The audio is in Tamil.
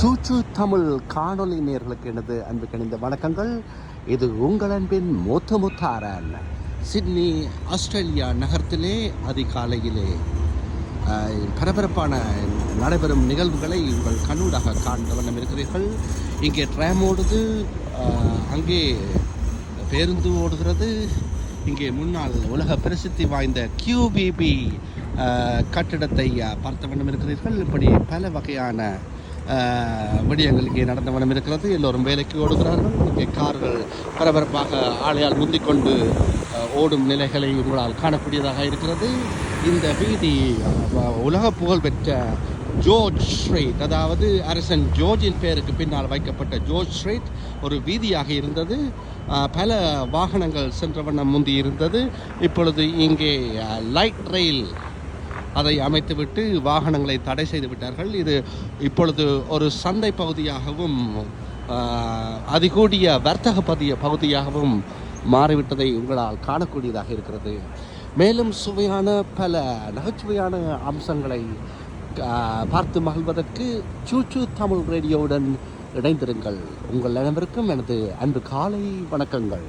சூச்சு தமிழ் காணொலி நேயர்களுக்கு எனது அன்பு கணிந்த வணக்கங்கள். இது உங்கள் அன்பின் முத்தாரன். சிட்னி ஆஸ்திரேலியா நகரத்திலே அதிகாலையிலே பரபரப்பான நடைபெறும் நிகழ்வுகளை உங்கள் கண்ணூடாக காண்ட வண்ணம் இருக்கிறீர்கள். இங்கே ட்ராம் ஓடுது, அங்கே பேருந்து ஓடுகிறது. இங்கே முன்னால் உலக பிரசித்தி வாய்ந்த QBB கட்டிடத்தை பார்த்த வண்ணம் இருக்கிறீர்கள். இப்படி பல வகையான விடயங்கள் இங்கே நடந்த வண்ணம் இருக்கிறது. எல்லோரும் வேலைக்கு ஓடுகிறார்கள். இங்கே கார்கள் பரபரப்பாக ஆளையால் முந்திக்கொண்டு ஓடும் நிலைகளை உங்களால் காணக்கூடியதாக இருக்கிறது. இந்த வீதி உலக புகழ்பெற்ற ஜோர்ஜ் ஸ்ட்ரீட், அதாவது அரசன் ஜோர்ஜின் பெயருக்கு பின்னால் வைக்கப்பட்ட ஜோர்ஜ் ஸ்ட்ரீட் ஒரு வீதியாக இருந்தது. பல வாகனங்கள் சென்ற வண்ணம் முந்தி இருந்தது. இப்பொழுது இங்கே லைட் ரயில் அதை அமைத்துவிட்டு வாகனங்களை தடை செய்து விட்டார்கள். இது இப்பொழுது ஒரு சந்தை பகுதியாகவும் அதிகூடிய வர்த்தக பகுதியாகவும் மாறிவிட்டதை உங்களால் காணக்கூடியதாக இருக்கிறது. மேலும் சுவையான பல நகைச்சுவையான அம்சங்களை பார்த்து மகிழ்வதற்கு சூச்சு தமிழ் ரேடியோவுடன் இணைந்திருங்கள். உங்கள் அனைவருக்கும் எனது அன்பு காலை வணக்கங்கள்.